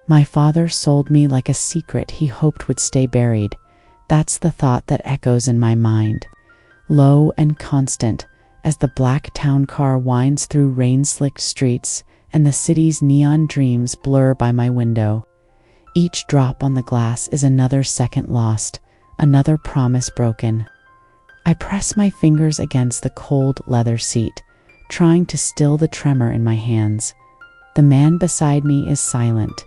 My father sold me like a secret he hoped would stay buried. That's the thought that echoes in my mind, low and constant, as the black town car winds through rain-slicked streets and the city's neon dreams blur by my window. Each drop on the glass is another second lost, another promise broken. I press my fingers against the cold leather seat, trying to still the tremor in my hands. The man beside me is silent.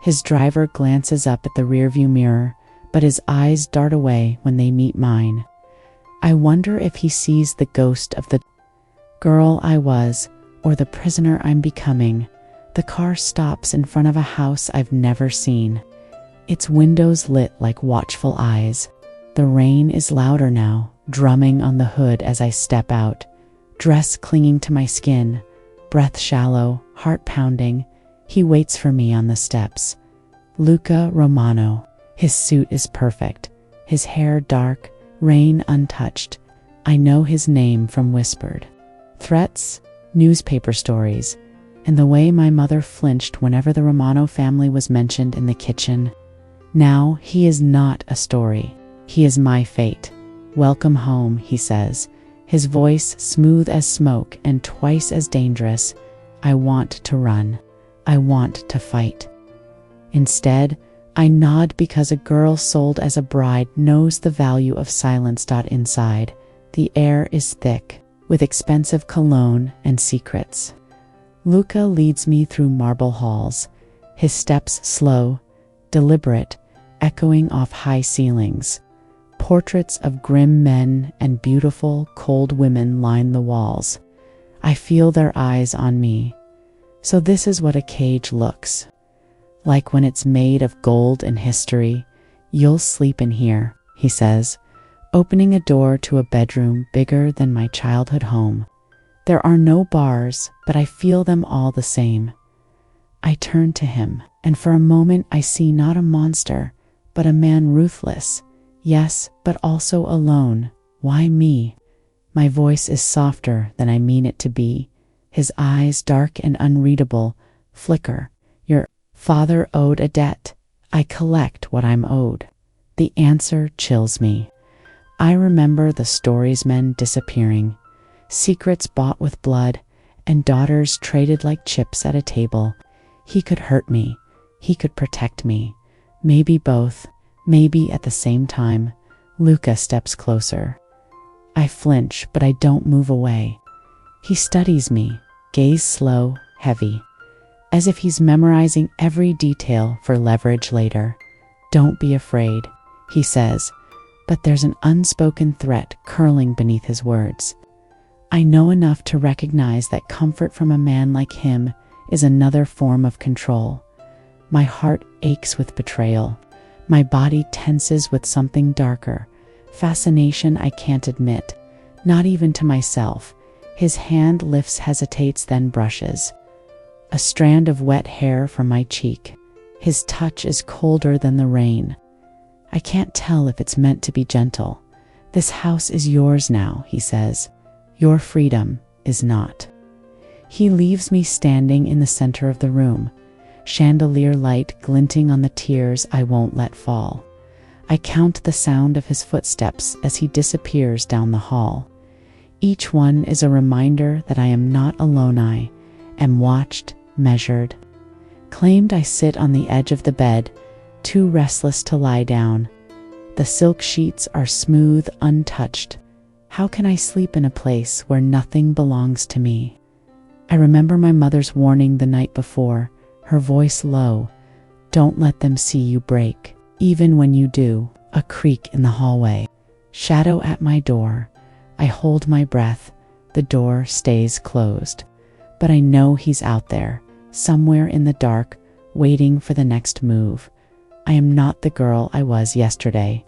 His driver glances up at the rearview mirror, but his eyes dart away when they meet mine. I wonder if he sees the ghost of the girl I was, or the prisoner I'm becoming. The car stops in front of a house I've never seen, its windows lit like watchful eyes. The rain is louder now, drumming on the hood as I step out, dress clinging to my skin, breath shallow, heart pounding. He waits for me on the steps. Luca Romano. His suit is perfect, his hair dark, rain untouched. I know his name from whispered threats, newspaper stories, and the way my mother flinched whenever the Romano family was mentioned in the kitchen. Now he is not a story. He is my fate. Welcome home, he says, his voice smooth as smoke and twice as dangerous. I want to run. I want to fight. Instead, I nod because a girl sold as a bride knows the value of silence. Inside, the air is thick, with expensive cologne and secrets. Luca leads me through marble halls, his steps slow, deliberate, echoing off high ceilings. Portraits of grim men and beautiful, cold women line the walls. I feel their eyes on me. So this is what a cage looks like when it's made of gold and history. You'll sleep in here, he says, opening a door to a bedroom bigger than my childhood home. There are no bars, but I feel them all the same. I turn to him, and for a moment I see not a monster, but a man ruthless. Yes, but also alone. Why me? My voice is softer than I mean it to be. His eyes, dark and unreadable, flicker. Your father owed a debt. I collect what I'm owed. The answer chills me. I remember the stories men disappearing, secrets bought with blood, and daughters traded like chips at a table. He could hurt me. He could protect me. Maybe both. Maybe at the same time. Luca steps closer. I flinch, but I don't move away. He studies me, gaze slow, heavy, as if he's memorizing every detail for leverage later. Don't be afraid, he says, but there's an unspoken threat curling beneath his words. I know enough to recognize that comfort from a man like him is another form of control. My heart aches with betrayal. My body tenses with something darker, fascination I can't admit, not even to myself. His hand lifts, hesitates, then brushes a strand of wet hair from my cheek. His touch is colder than the rain. I can't tell if it's meant to be gentle. This house is yours now, he says. Your freedom is not. He leaves me standing in the center of the room, chandelier light glinting on the tears I won't let fall. I count the sound of his footsteps as he disappears down the hall. Each one is a reminder that I am not alone. I am watched, measured, claimed. I sit on the edge of the bed, too restless to lie down. The silk sheets are smooth, untouched. How can I sleep in a place where nothing belongs to me? I remember my mother's warning the night before, her voice low. Don't let them see you break. Even when you do. A creak in the hallway. Shadow at my door. I hold my breath. The door stays closed. But I know he's out there, somewhere in the dark, waiting for the next move. I am not the girl I was yesterday.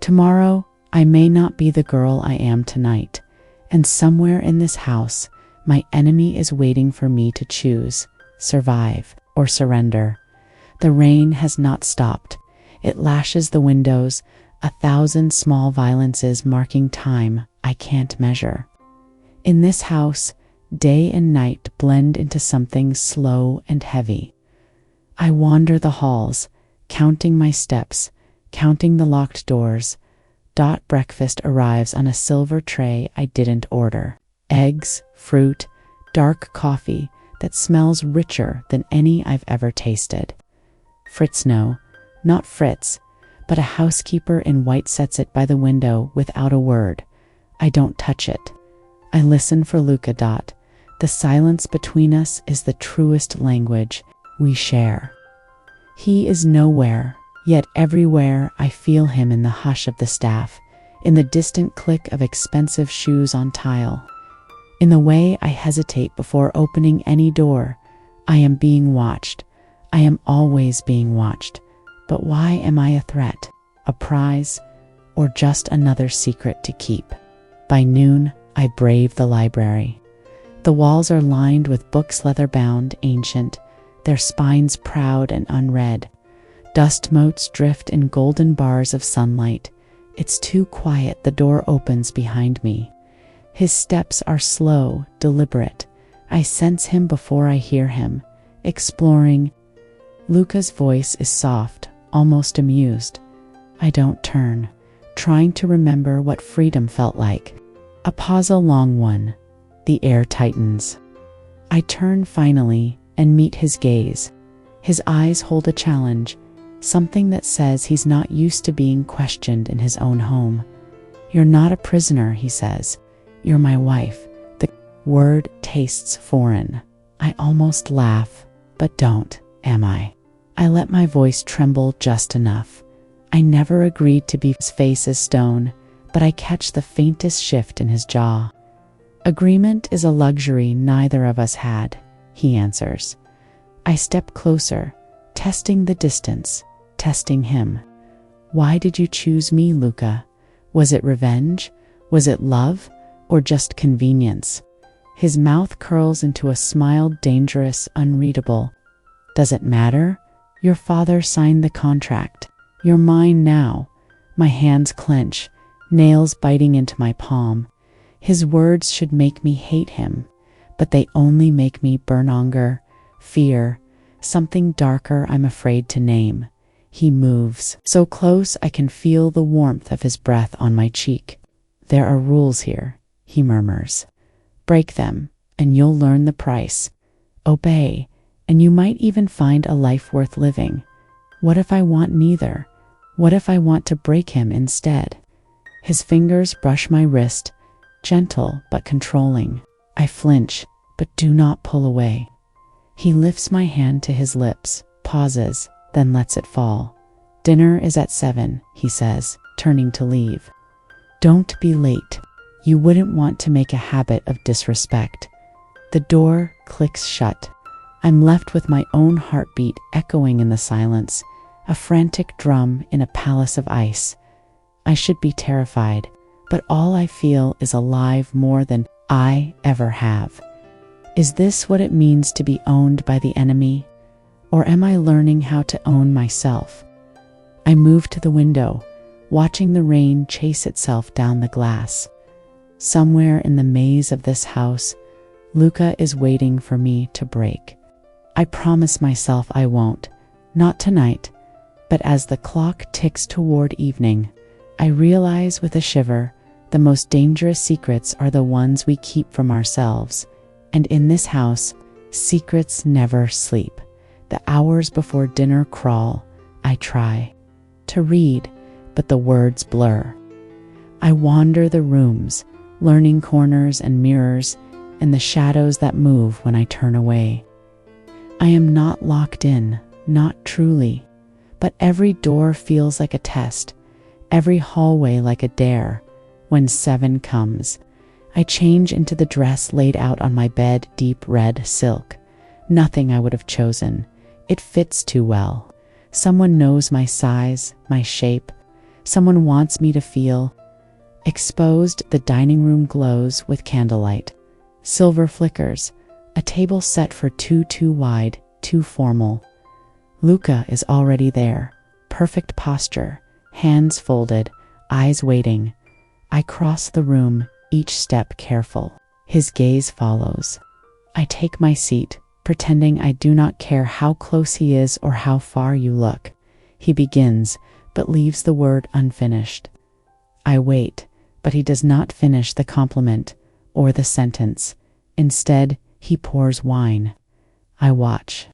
Tomorrow, I may not be the girl I am tonight. And somewhere in this house, my enemy is waiting for me to choose, survive or surrender. The rain has not stopped. It lashes the windows, 1,000 small violences marking time I can't measure. In this house, day and night blend into something slow and heavy. I wander the halls, counting my steps, counting the locked doors. Breakfast arrives on a silver tray I didn't order. Eggs, fruit, dark coffee that smells richer than any I've ever tasted. Fritz, no, not Fritz, but a housekeeper in white sets it by the window without a word. I don't touch it. I listen for Luca. The silence between us is the truest language we share. He is nowhere, yet everywhere I feel him in the hush of the staff, in the distant click of expensive shoes on tile. In the way I hesitate before opening any door. I am being watched. I am always being watched. But why am I a threat, a prize, or just another secret to keep? By noon, I brave the library. The walls are lined with books leather-bound, ancient, their spines proud and unread. Dust motes drift in golden bars of sunlight. It's too quiet. The door opens behind me. His steps are slow, deliberate. I sense him before I hear him, exploring. Luca's voice is soft, almost amused. I don't turn, trying to remember what freedom felt like. A pause, a long one. The air tightens. I turn finally and meet his gaze. His eyes hold a challenge, something that says he's not used to being questioned in his own home. You're not a prisoner, he says. You're my wife. The word tastes foreign. I almost laugh, but don't, am I? I let my voice tremble just enough. I never agreed to be. His face is stone, but I catch the faintest shift in his jaw. Agreement is a luxury neither of us had, he answers. I step closer, testing the distance, testing him. Why did you choose me, Luca? Was it revenge? Was it love? Or just convenience? His mouth curls into a smile, dangerous, unreadable. Does it matter? Your father signed the contract. You're mine now. My hands clench, nails biting into my palm. His words should make me hate him, but they only make me burn anger, fear, something darker I'm afraid to name. He moves, so close I can feel the warmth of his breath on my cheek. There are rules here, he murmurs. Break them, and you'll learn the price. Obey, and you might even find a life worth living. What if I want neither? What if I want to break him instead? His fingers brush my wrist, gentle but controlling. I flinch, but do not pull away. He lifts my hand to his lips, pauses, then lets it fall. Dinner is at 7, he says, turning to leave. Don't be late. You wouldn't want to make a habit of disrespect. The door clicks shut. I'm left with my own heartbeat echoing in the silence, a frantic drum in a palace of ice. I should be terrified, but all I feel is alive more than I ever have. Is this what it means to be owned by the enemy? Or am I learning how to own myself? I move to the window, watching the rain chase itself down the glass. Somewhere in the maze of this house, Luca is waiting for me to break. I promise myself I won't, not tonight, but as the clock ticks toward evening, I realize with a shiver, the most dangerous secrets are the ones we keep from ourselves. And in this house, secrets never sleep. The hours before dinner crawl. I try to read, but the words blur. I wander the rooms, learning corners and mirrors, and the shadows that move when I turn away. I am not locked in, not truly, but every door feels like a test, every hallway like a dare. When 7 comes, I change into the dress laid out on my bed, deep red silk. Nothing I would have chosen. It fits too well. Someone knows my size, my shape. Someone wants me to feel. Exposed, the dining room glows with candlelight. Silver flickers, a table set for two too wide, too formal. Luca is already there, perfect posture, hands folded, eyes waiting. I cross the room, each step careful. His gaze follows. I take my seat, pretending I do not care how close he is or how far you look. He begins, but leaves the word unfinished. I wait, but he does not finish the compliment or the sentence. Instead, he pours wine. I watch.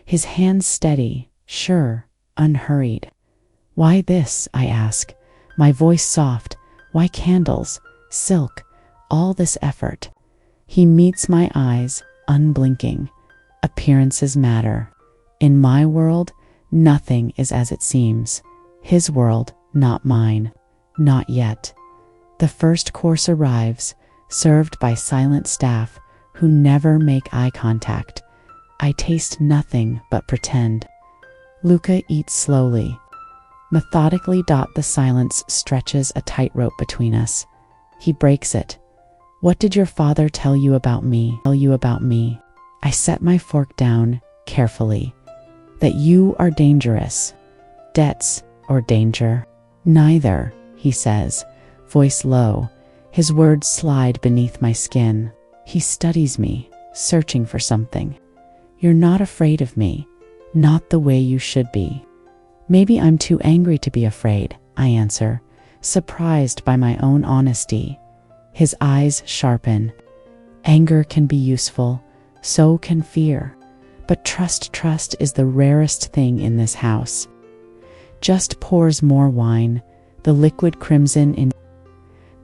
His hands steady, sure, unhurried. Why this, I ask, my voice soft. Why candles, silk, all this effort? He meets my eyes, unblinking. Appearances matter. In my world, nothing is as it seems. His world, not mine. Not yet. The first course arrives, served by silent staff who never make eye contact. I taste nothing but pretend. Luca eats slowly. Methodically. The silence stretches a tightrope between us. He breaks it. What did your father tell you about me? I set my fork down carefully. That you are dangerous. Debts or danger? Neither, he says, voice low. His words slide beneath my skin. He studies me, searching for something. You're not afraid of me, not the way you should be. Maybe I'm too angry to be afraid, I answer, surprised by my own honesty. His eyes sharpen. Anger can be useful, so can fear. But trust is the rarest thing in this house. Just pours more wine, the liquid crimson in.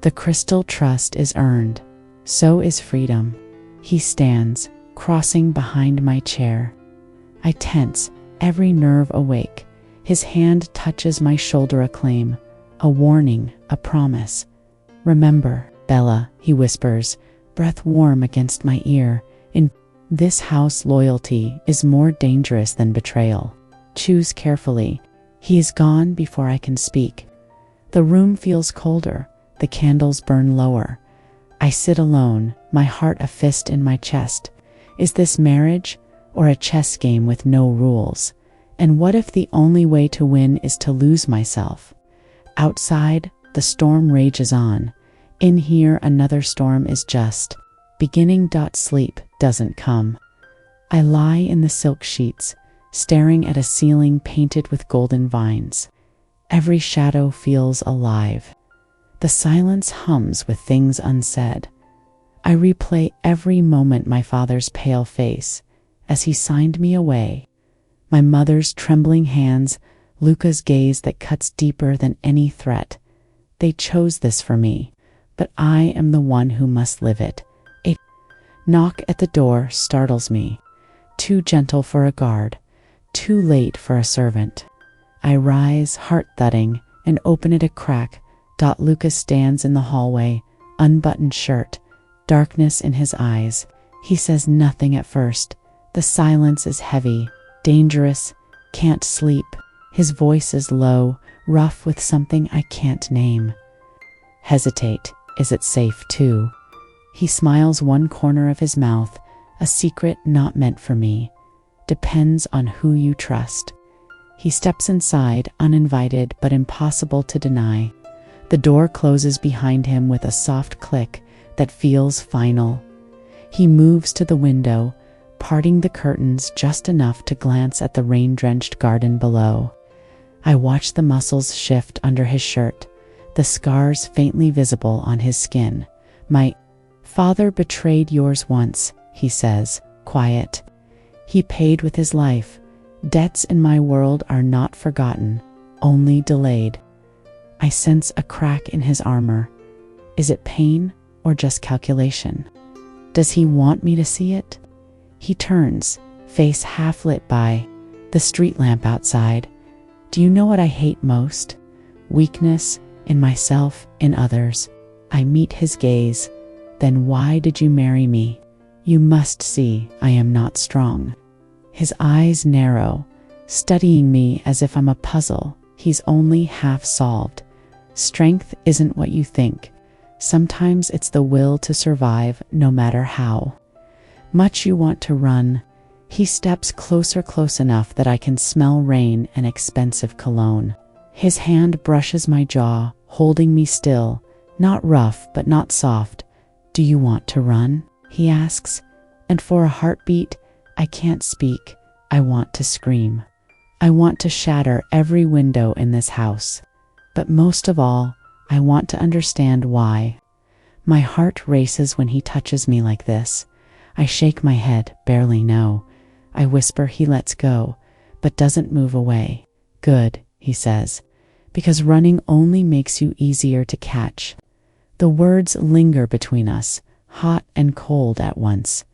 The crystal trust is earned. So is freedom. He stands, crossing behind my chair. I tense, every nerve awake. His hand touches my shoulder, a claim, a warning, a promise. Remember, Bella, he whispers, breath warm against my ear. In this house, loyalty is more dangerous than betrayal. Choose carefully. He is gone before I can speak. The room feels colder. The candles burn lower. I sit alone, my heart a fist in my chest. Is this marriage or a chess game with no rules? And what if the only way to win is to lose myself? Outside, the storm rages on. In here, another storm is just beginning. Sleep doesn't come. I lie in the silk sheets, staring at a ceiling painted with golden vines. Every shadow feels alive. The silence hums with things unsaid. I replay every moment, my father's pale face as he signed me away, my mother's trembling hands, Luca's gaze that cuts deeper than any threat. They chose this for me, but I am the one who must live it. A knock at the door startles me, too gentle for a guard, too late for a servant. I rise, heart thudding, and open it a crack. Luca stands in the hallway, unbuttoned shirt, darkness in his eyes. He says nothing at first. The silence is heavy, dangerous, can't sleep. His voice is low, rough with something I can't name. Hesitate. Is it safe too? He smiles one corner of his mouth, a secret not meant for me. Depends on who you trust. He steps inside, uninvited but impossible to deny. The door closes behind him with a soft click that feels final. He moves to the window, parting the curtains just enough to glance at the rain-drenched garden below. I watch the muscles shift under his shirt, the scars faintly visible on his skin. My father betrayed yours once, he says, quiet. He paid with his life. Debts in my world are not forgotten, only delayed. I sense a crack in his armor. Is it pain or just calculation? Does he want me to see it? He turns, face half lit by the street lamp outside. Do you know what I hate most? Weakness in myself, in others. I meet his gaze. Then why did you marry me? You must see I am not strong. His eyes narrow, studying me as if I'm a puzzle he's only half solved. Strength isn't what you think. Sometimes it's the will to survive no matter how much you want to run. He steps closer, close enough that I can smell rain and expensive cologne. His hand brushes my jaw, holding me still, not rough but not soft. Do you want to run? He asks, and for a heartbeat, I can't speak. I want to scream. I want to shatter every window in this house. But most of all, I want to understand why. My heart races when he touches me like this. I shake my head, barely know. I whisper he lets go, but doesn't move away. Good, he says, because running only makes you easier to catch. The words linger between us, hot and cold at once.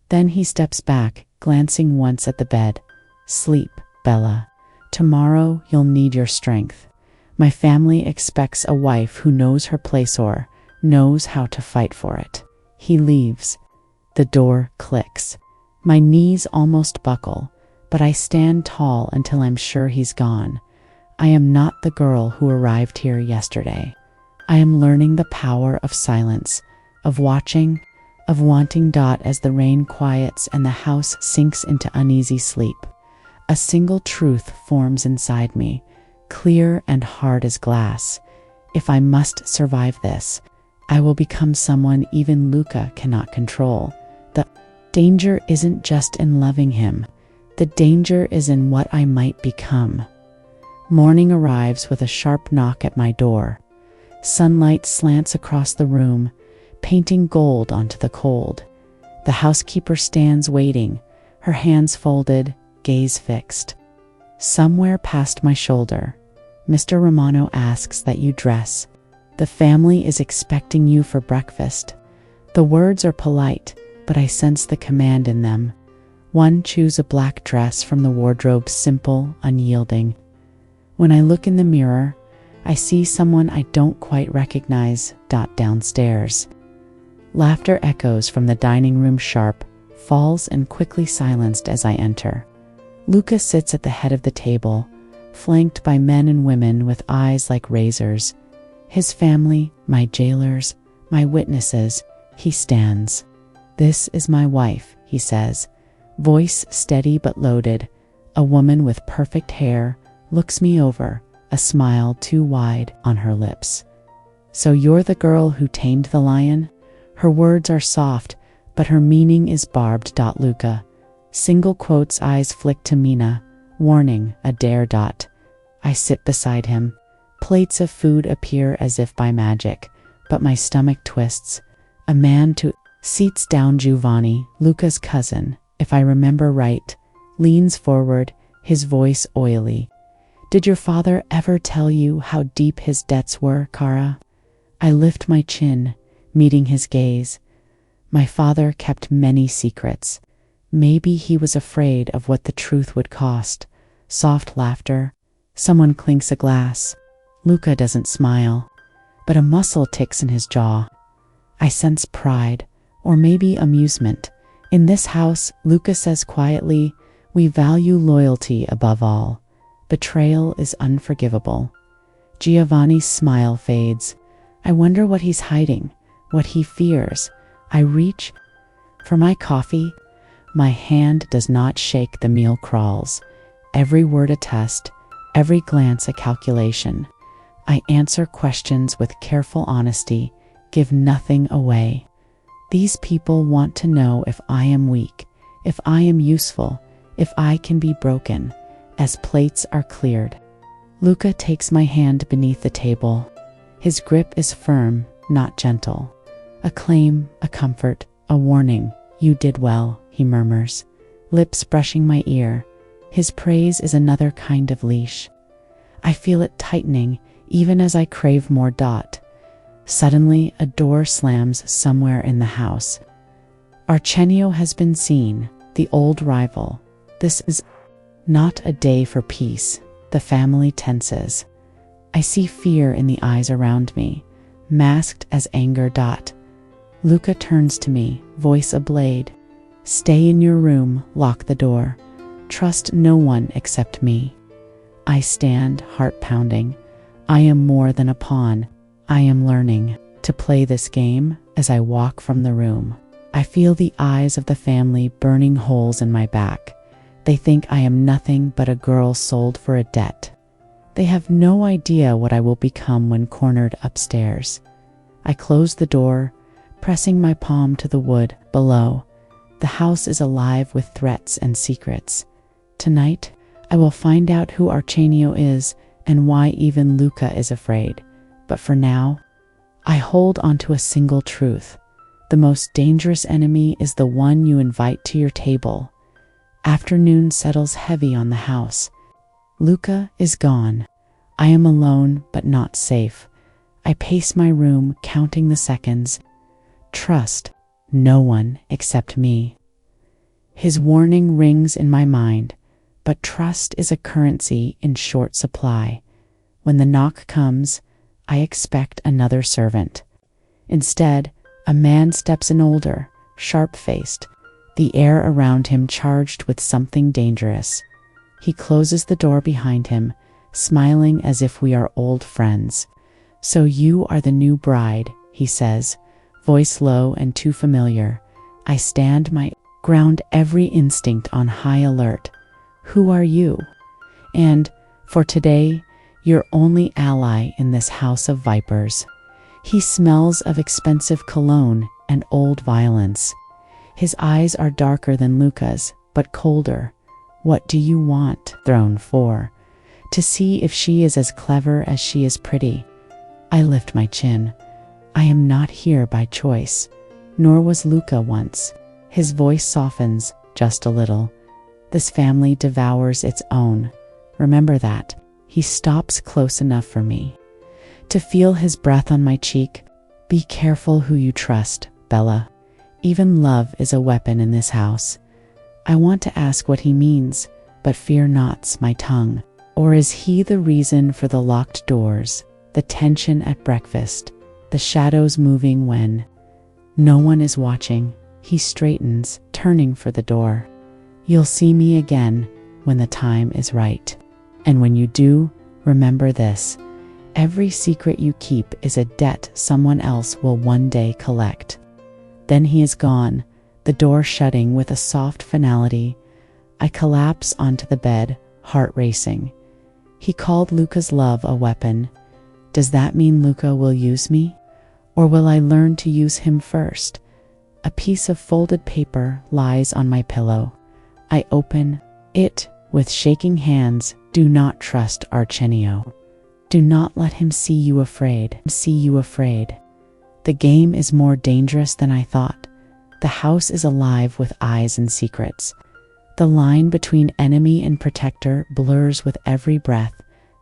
Then he steps back, glancing once at the bed. Sleep, Bella. Tomorrow you'll need your strength. My family expects a wife who knows her place or knows how to fight for it. He leaves. The door clicks. My knees almost buckle, but I stand tall until I'm sure he's gone. I am not the girl who arrived here yesterday. I am learning the power of silence, of watching, of wanting. As the rain quiets and the house sinks into uneasy sleep, a single truth forms inside me, clear and hard as glass. If I must survive this, I will become someone even Luca cannot control. The danger isn't just in loving him. The danger is in what I might become. Morning arrives with a sharp knock at my door. Sunlight slants across the room, painting gold onto the cold. The housekeeper stands waiting, her hands folded, gaze fixed. Somewhere past my shoulder, Mr. Romano asks that you dress. The family is expecting you for breakfast. The words are polite, but I sense the command in them. One, choose a black dress from the wardrobe, simple, unyielding. When I look in the mirror, I see someone I don't quite recognize. Downstairs. Laughter echoes from the dining room, sharp, falls and quickly silenced as I enter. Luca sits at the head of the table, flanked by men and women with eyes like razors. His family, my jailers, my witnesses. He stands. This is my wife, he says, voice steady but loaded. A woman with perfect hair looks me over, a smile too wide on her lips. So you're the girl who tamed the lion? Her words are soft, but her meaning is barbed. Luca. Single quotes, eyes flick to Mina. Warning, a dare. I sit beside him. Plates of food appear as if by magic, but my stomach twists. A man to seats down. Giovanni, Luca's cousin, if I remember right, leans forward, his voice oily. Did your father ever tell you how deep his debts were, Cara? I lift my chin, meeting his gaze. My father kept many secrets. Maybe he was afraid of what the truth would cost. Soft laughter. Someone clinks a glass. Luca doesn't smile, but a muscle ticks in his jaw. I sense pride, or maybe amusement. In this house, Luca says quietly, we value loyalty above all. Betrayal is unforgivable. Giovanni's smile fades. I wonder what he's hiding, what he fears. I reach for my coffee. My hand does not shake. The meal crawls. Every word a test, every glance a calculation. I answer questions with careful honesty, give nothing away. These people want to know if I am weak, if I am useful, if I can be broken. As plates are cleared, Luca takes my hand beneath the table. His grip is firm, not gentle. A claim, a comfort, a warning. You did well, he murmurs, lips brushing my ear. His praise is another kind of leash. I feel it tightening, even as I crave more. Suddenly, a door slams somewhere in the house. Arsenio has been seen, the old rival. This is not a day for peace. The family tenses. I see fear in the eyes around me, masked as anger. Luca turns to me, voice ablade. Stay in your room, lock the door. Trust no one except me. I stand, heart pounding. I am more than a pawn. I am learning to play this game. As I walk from the room, I feel the eyes of the family burning holes in my back. They think I am nothing but a girl sold for a debt. They have no idea what I will become when cornered upstairs. I close the door, pressing my palm to the wood below. The house is alive with threats and secrets. Tonight, I will find out who Archenio is and why even Luca is afraid. But for now, I hold onto a single truth. The most dangerous enemy is the one you invite to your table. Afternoon settles heavy on the house. Luca is gone. I am alone, but not safe. I pace my room, counting the seconds. Trust no one except me. His warning rings in my mind, but trust is a currency in short supply. When the knock comes, I expect another servant. Instead, a man steps in, older, sharp-faced, the air around him charged with something dangerous. He closes the door behind him, smiling as if we are old friends. "So you are the new bride," he says, voice low and too familiar. I stand my ground, every instinct on high alert. "Who are you?" "And, for today, your only ally in this house of vipers." He smells of expensive cologne and old violence. His eyes are darker than Luca's, but colder. "What do you want?" "Throne for. To see if she is as clever as she is pretty." I lift my chin. I am not here by choice, nor was Luca once. His voice softens just a little. This family devours its own. Remember that. He stops close enough for me to feel his breath on my cheek. "Be careful who you trust, Bella. Even love is a weapon in this house." I want to ask what he means, but fear knots my tongue. Or is he the reason for the locked doors, the tension at breakfast, the shadows moving when no one is watching? He straightens, turning for the door. "You'll see me again when the time is right. And when you do, remember this. Every secret you keep is a debt someone else will one day collect." Then he is gone, the door shutting with a soft finality. I collapse onto the bed, heart racing. He called Luca's love a weapon. Does that mean Luca will use me? Or will I learn to use him first? A piece of folded paper lies on my pillow. I open it with shaking hands. "Do not trust Archenio. Do not let him see you afraid. The game is more dangerous than I thought. The house is alive with eyes and secrets. The line between enemy and protector blurs with every breath.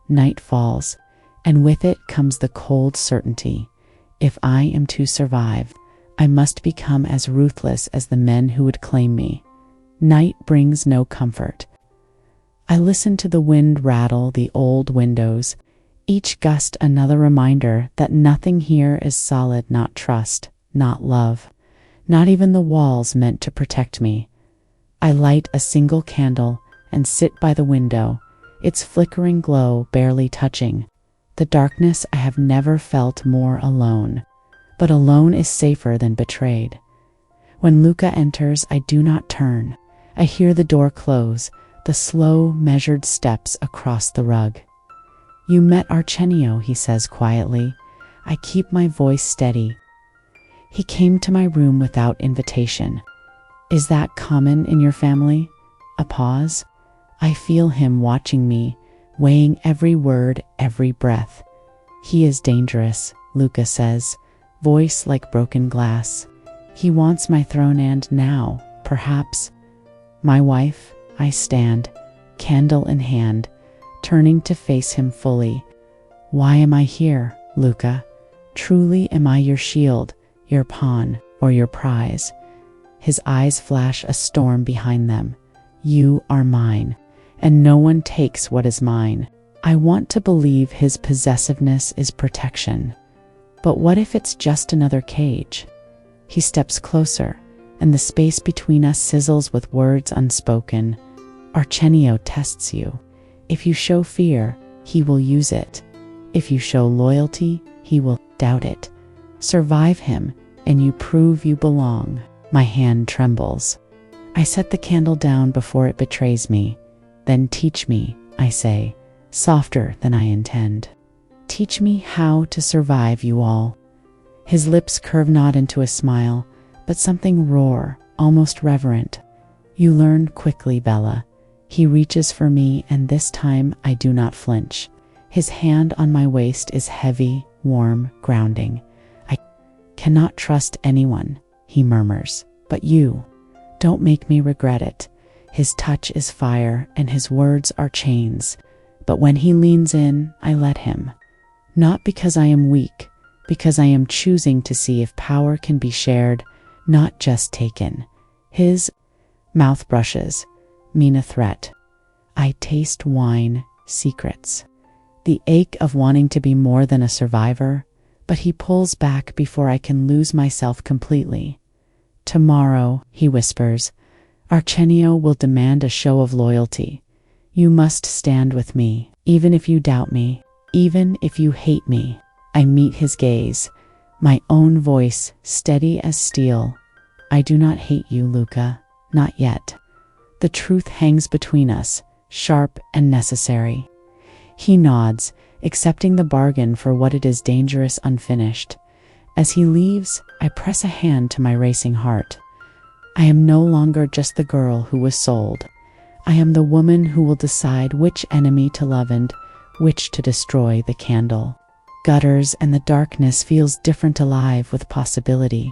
Night falls, and with it comes the cold certainty. If I am to survive, I must become as ruthless as the men who would claim me. Night brings no comfort. I listen to the wind rattle the old windows, each gust another reminder that nothing here is solid, not trust, not love, not even the walls meant to protect me. I light a single candle and sit by the window, its flickering glow barely touching. The darkness, I have never felt more alone, but alone is safer than betrayed. When Luca enters, I do not turn. I hear the door close, the slow, measured steps across the rug. "You met Archenio," he says quietly. I keep my voice steady. "He came to my room without invitation." "Is that common in your family?" A pause. I feel him watching me, weighing every word, every breath. "He is dangerous," Luca says, voice like broken glass. "He wants my throne, and now, perhaps, my wife." I stand, candle in hand, turning to face him fully. "Why am I here, Luca? Truly, am I your shield, your pawn, or your prize?" His eyes flash a storm behind them. "You are mine, and no one takes what is mine." I want to believe his possessiveness is protection. But what if it's just another cage? He steps closer, and the space between us sizzles with words unspoken. "Archenio tests you. If you show fear, he will use it. If you show loyalty, he will doubt it. Survive him, and you prove you belong." My hand trembles. I set the candle down before it betrays me. "Then teach me," I say, softer than I intend. "Teach me how to survive you all." His lips curve not into a smile, but something roar, almost reverent. You learn quickly, Bella. He reaches for me, and this time I do not flinch. His hand on my waist is heavy, warm, grounding. I cannot trust anyone, he murmurs, but you. Don't make me regret it. His touch is fire, and his words are chains. But when he leans in, I let him. Not because I am weak, because I am choosing to see if power can be shared, not just taken. His mouth brushes mean a threat. I taste wine, secrets. The ache of wanting to be more than a survivor, but he pulls back before I can lose myself completely. Tomorrow, he whispers, Arsenio will demand a show of loyalty. You must stand with me, even if you doubt me, even if you hate me. I meet his gaze, my own voice steady as steel. I do not hate you, Luca, not yet. The truth hangs between us, sharp and necessary. He nods, accepting the bargain for what it is dangerous unfinished. As he leaves, I press a hand to my racing heart. I am no longer just the girl who was sold. I am the woman who will decide which enemy to love and which to destroy the candle. Gutters and the darkness feels different, alive with possibility.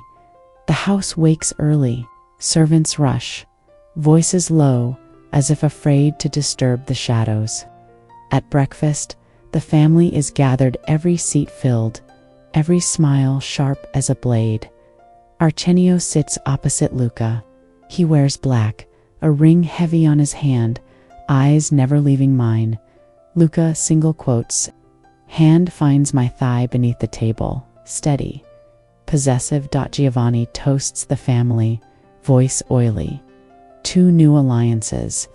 The house wakes early, servants rush, voices low, as if afraid to disturb the shadows. At breakfast, the family is gathered, every seat filled, every smile sharp as a blade. Arsenio sits opposite Luca. He wears black, a ring heavy on his hand, eyes never leaving mine. Luca single quotes. Hand finds my thigh beneath the table, steady. Possessive. Giovanni toasts the family, voice oily. 2 new alliances,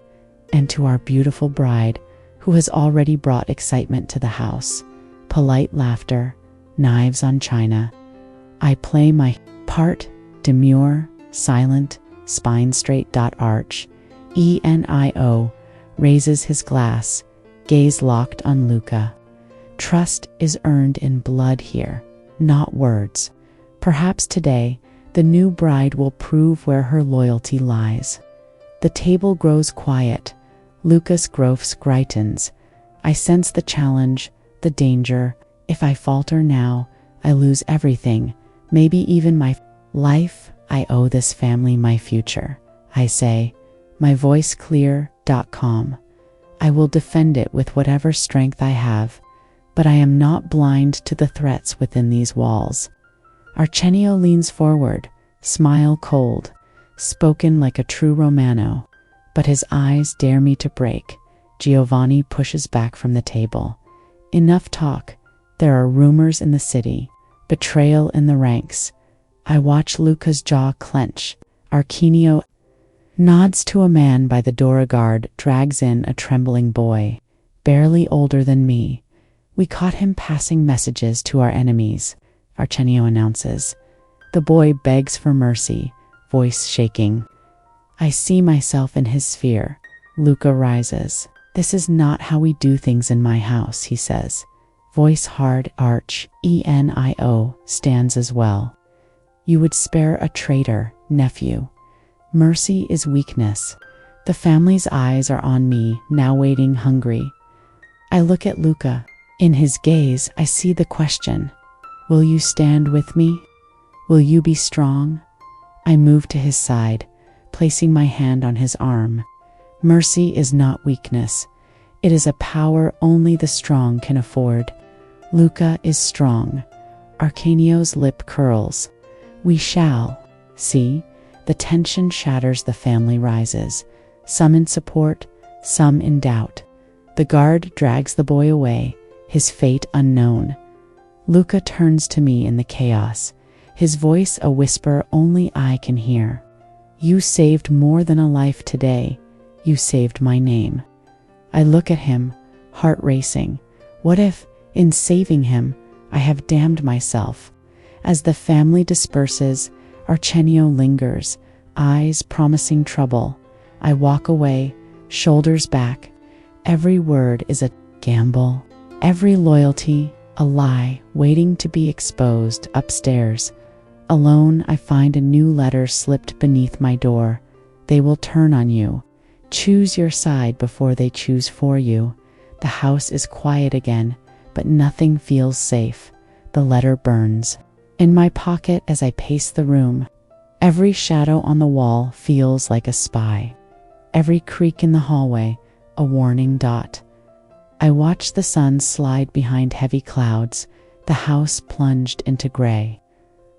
and to our beautiful bride, who has already brought excitement to the house. Polite laughter, knives on china. I play my part, demure, silent, spine straight. Arch, Enio, raises his glass, gaze locked on Luca. Trust is earned in blood here, not words. Perhaps today, the new bride will prove where her loyalty lies. The table grows quiet. Lucas Groves grightens. I sense the challenge, the danger. If I falter now, I lose everything, maybe even my life. I owe this family my future, I say, my voice clear. Calm. I will defend it with whatever strength I have, but I am not blind to the threats within these walls. Arsenio leans forward, smile cold, spoken like a true Romano, but his eyes dare me to break. Giovanni pushes back from the table. Enough talk. There are rumors in the city, betrayal in the ranks. I watch Luca's jaw clench. Arsenio nods to a man by the door. A guard drags in a trembling boy, barely older than me. We caught him passing messages to our enemies, Arsenio announces. The boy begs for mercy, voice shaking. I see myself in his sphere. Luca rises. This is not how we do things in my house, he says. Voice hard. Arch, Enio, stands as well. You would spare a traitor, nephew. Mercy is weakness. The family's eyes are on me, now waiting, hungry. I look at Luca. In his gaze, I see the question. Will you stand with me? Will you be strong? I move to his side, placing my hand on his arm. Mercy is not weakness. It is a power only the strong can afford. Luca is strong. Arsenio's lip curls. We shall. See, the tension shatters. The family rises, some in support, some in doubt. The guard drags the boy away, his fate unknown. Luca turns to me in the chaos, his voice a whisper only I can hear. You saved more than a life today. You saved my name. I look at him, heart racing. What if, in saving him, I have damned myself? As the family disperses, Arsenio lingers, eyes promising trouble. I walk away, shoulders back. Every word is a gamble, every loyalty a lie waiting to be exposed. Upstairs, Alone, I find a new letter slipped beneath my door. They will turn on you. Choose your side before they choose for you. The house is quiet again, but nothing feels safe. The letter burns in my pocket as I pace the room. Every shadow on the wall feels like a spy. Every creak in the hallway, a warning dot. I watch the sun slide behind heavy clouds, the house plunged into gray.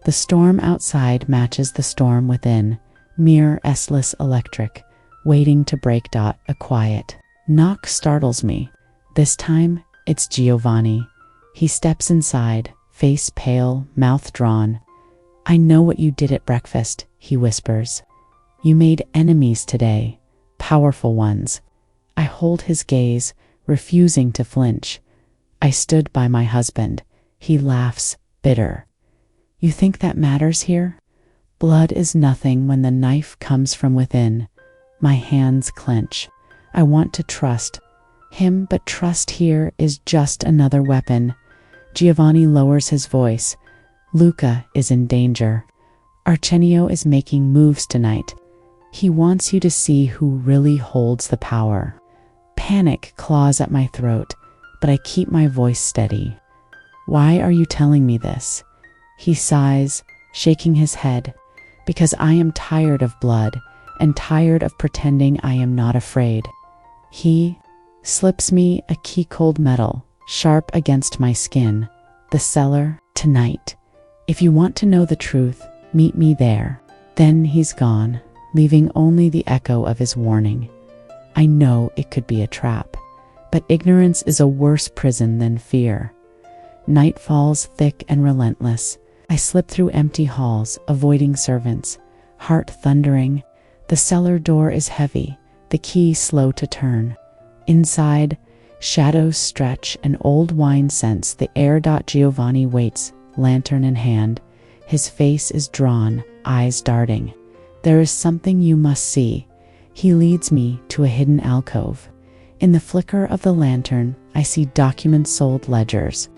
The storm outside matches the storm within, mere S-less electric, waiting to break. A quiet knock startles me. This time, it's Giovanni. He steps inside, face pale, mouth drawn. "I know what you did at breakfast," he whispers. "You made enemies today, powerful ones." I hold his gaze, refusing to flinch. I stood by my husband. He laughs, bitter. "You think that matters here? Blood is nothing when the knife comes from within." My hands clench. I want to trust him, but trust here is just another weapon. Giovanni lowers his voice. "Luca is in danger. Arsenio is making moves tonight. He wants you to see who really holds the power." Panic claws at my throat, but I keep my voice steady. "Why are you telling me this?" He sighs, shaking his head. "Because I am tired of blood and tired of pretending I am not afraid." He slips me a key, cold metal, sharp against my skin. "The cellar, tonight. If you want to know the truth, meet me there." Then he's gone, leaving only the echo of his warning. I know it could be a trap, but ignorance is a worse prison than fear. Night falls thick and relentless. I slip through empty halls, avoiding servants, heart thundering. The cellar door is heavy, the key slow to turn. Inside, shadows stretch, an old wine scents the air. Giovanni waits, lantern in hand. His face is drawn, eyes darting. "There is something you must see." He leads me to a hidden alcove. In the flicker of the lantern, I see documents, sold ledgers,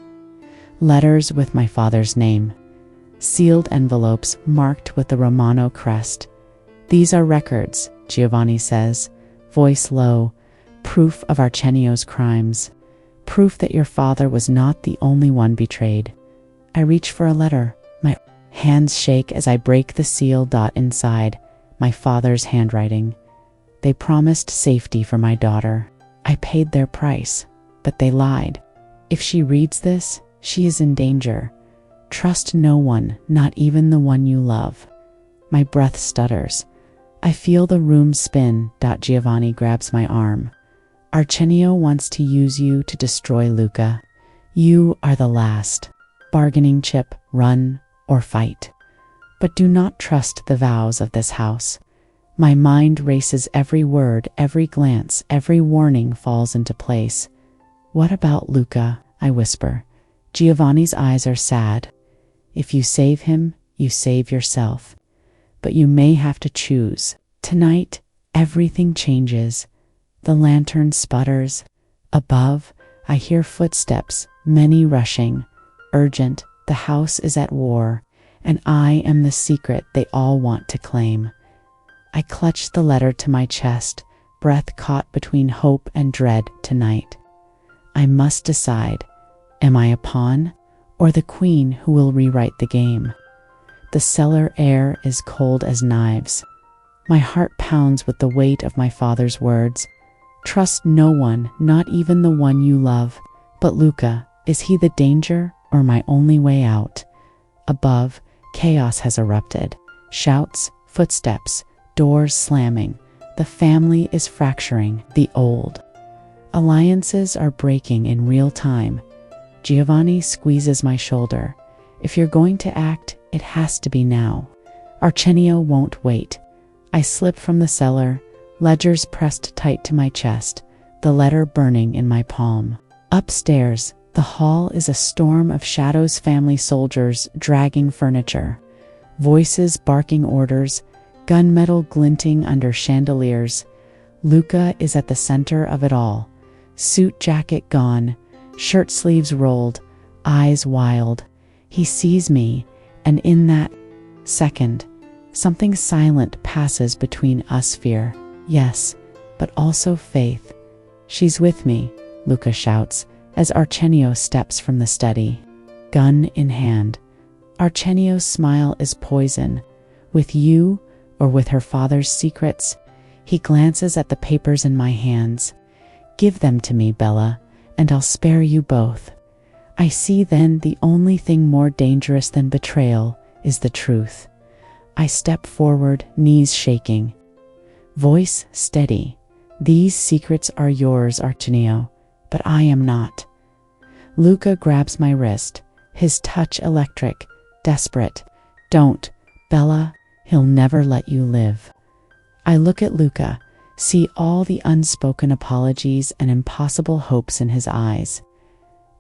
letters with my father's name, sealed envelopes marked with the Romano crest. "These are records," Giovanni says, voice low, "proof of Arsenio's crimes, proof that your father was not the only one betrayed." I reach for a letter. My hands shake as I break the seal. Inside, my father's handwriting. "They promised safety for my daughter. I paid their price, but they lied. If she reads this, she is in danger. Trust no one, not even the one you love." My breath stutters. I feel the room spin. Giovanni grabs my arm. "Arsenio wants to use you to destroy Luca. You are the last bargaining chip. Run or fight. But do not trust the vows of this house." My mind races. Every word, every glance, every warning falls into place. "What about Luca?" I whisper. Giovanni's eyes are sad. "If you save him, you save yourself. But you may have to choose." Tonight, everything changes. The lantern sputters. Above, I hear footsteps, many rushing. Urgent, the house is at war, and I am the secret they all want to claim. I clutch the letter to my chest, breath caught between hope and dread. Tonight, I must decide. Am I a pawn, or the queen who will rewrite the game? The cellar air is cold as knives. My heart pounds with the weight of my father's words. Trust no one, not even the one you love. But Luca, is he the danger or my only way out? Above, chaos has erupted. Shouts, footsteps, doors slamming. The family is fracturing. The old alliances are breaking in real time. Giovanni squeezes my shoulder. "If you're going to act, it has to be now. Arsenio won't wait." I slip from the cellar, ledgers pressed tight to my chest, the letter burning in my palm. Upstairs, the hall is a storm of shadows, family soldiers dragging furniture, voices barking orders, gunmetal glinting under chandeliers. Luca is at the center of it all. Suit jacket gone, shirt sleeves rolled, eyes wild. He sees me, and in that Second, something silent passes between us, fear. Yes, but also faith. She's with me, Luca shouts as Arsenio steps from the study, gun in hand. Arsenio's smile is poison. With you or with her father's secrets? He glances at the papers in my hands. Give them to me, Bella, and I'll spare you both. I see then the only thing more dangerous than betrayal is the truth. I step forward, knees shaking. Voice steady. These secrets are yours, Arsenio, but I am not. Luca grabs my wrist, his touch electric, desperate. Don't, Bella, he'll never let you live. I look at Luca, see all the unspoken apologies and impossible hopes in his eyes.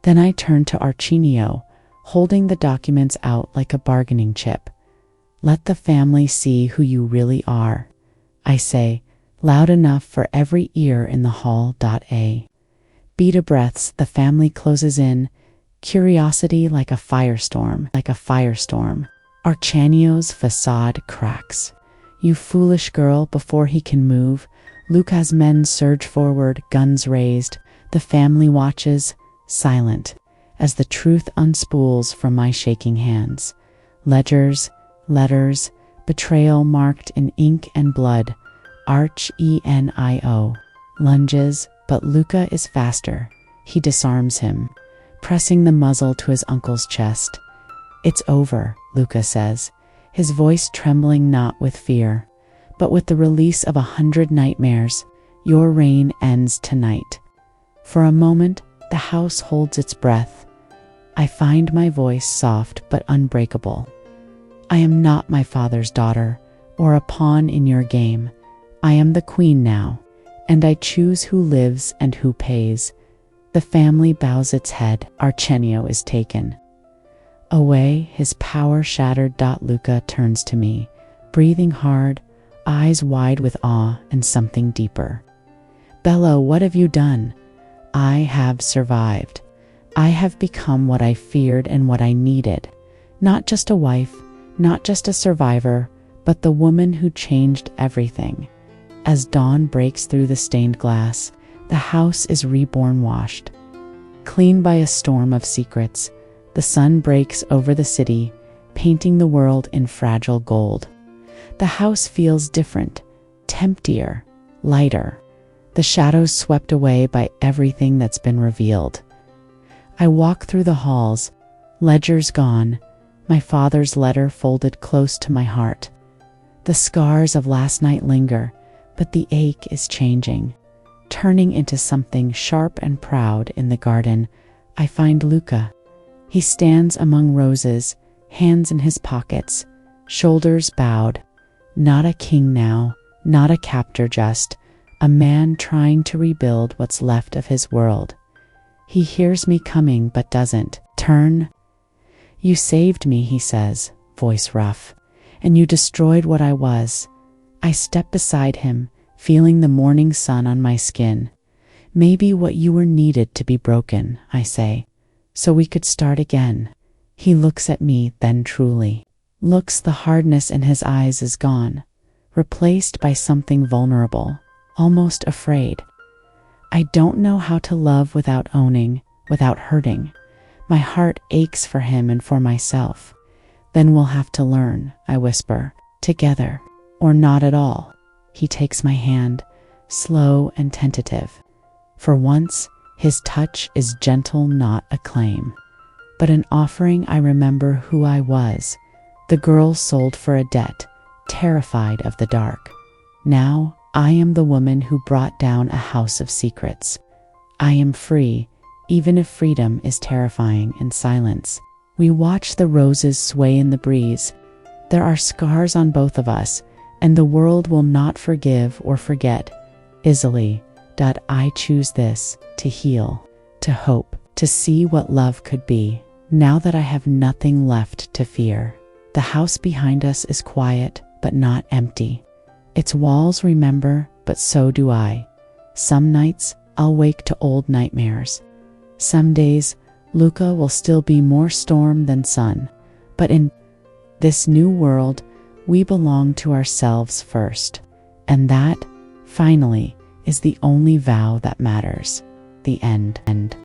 Then I turn to Arsenio, holding the documents out like a bargaining chip. Let the family see who you really are, I say, loud enough for every ear in the hall. Beat a breaths, the family closes in, curiosity like a firestorm. Arsenio's facade cracks. You foolish girl, before he can move, Luca's men surge forward, guns raised. The family watches, silent, as the truth unspools from my shaking hands. Ledgers, letters, betrayal marked in ink and blood. Arsenio lunges, but Luca is faster. He disarms him, pressing the muzzle to his uncle's chest. It's over, Luca says, his voice trembling not with fear, but with the release of 100 nightmares. Your reign ends tonight. For a moment, the house holds its breath. I find my voice soft but unbreakable. I am not my father's daughter, or a pawn in your game. I am the queen now, and I choose who lives and who pays. The family bows its head. Arsenio is taken. Away, his power shattered. Luca turns to me, breathing hard, eyes wide with awe and something deeper. Bella, what have you done? I have survived. I have become what I feared and what I needed. Not just a wife, not just a survivor, but the woman who changed everything. As dawn breaks through the stained glass, the house is reborn, washed clean by a storm of secrets. The sun breaks over the city, painting the world in fragile gold. The house feels different, emptier, lighter, the shadows swept away by everything that's been revealed. I walk through the halls, ledgers gone, my father's letter folded close to my heart. The scars of last night linger, but the ache is changing, turning into something sharp and proud. In the garden, I find Luca. He stands among roses, hands in his pockets, shoulders bowed. Not a king now, not a captor, just a man trying to rebuild what's left of his world. He hears me coming but doesn't turn. You saved me, he says, voice rough, and you destroyed what I was. I step beside him, feeling the morning sun on my skin. Maybe what you were needed to be broken, I say, so we could start again. He looks at me, then truly looks. The hardness in his eyes is gone, replaced by something vulnerable, almost afraid. I don't know how to love without owning, without hurting. My heart aches for him and for myself. Then we'll have to learn, I whisper, together, or not at all. He takes my hand, slow and tentative. For once, his touch is gentle, not a claim, but an offering. I remember who I was, the girl sold for a debt, terrified of the dark. Now, I am the woman who brought down a house of secrets. I am free, even if freedom is terrifying in silence. We watch the roses sway in the breeze. There are scars on both of us, and the world will not forgive or forget easily. I choose this, to heal, to hope, to see what love could be. Now that I have nothing left to fear, the house behind us is quiet but not empty. Its walls remember, but so do I. Some nights I'll wake to old nightmares. Some days Luca will still be more storm than sun, but in This new world, we belong to ourselves first. And that, finally, is the only vow that matters. The end.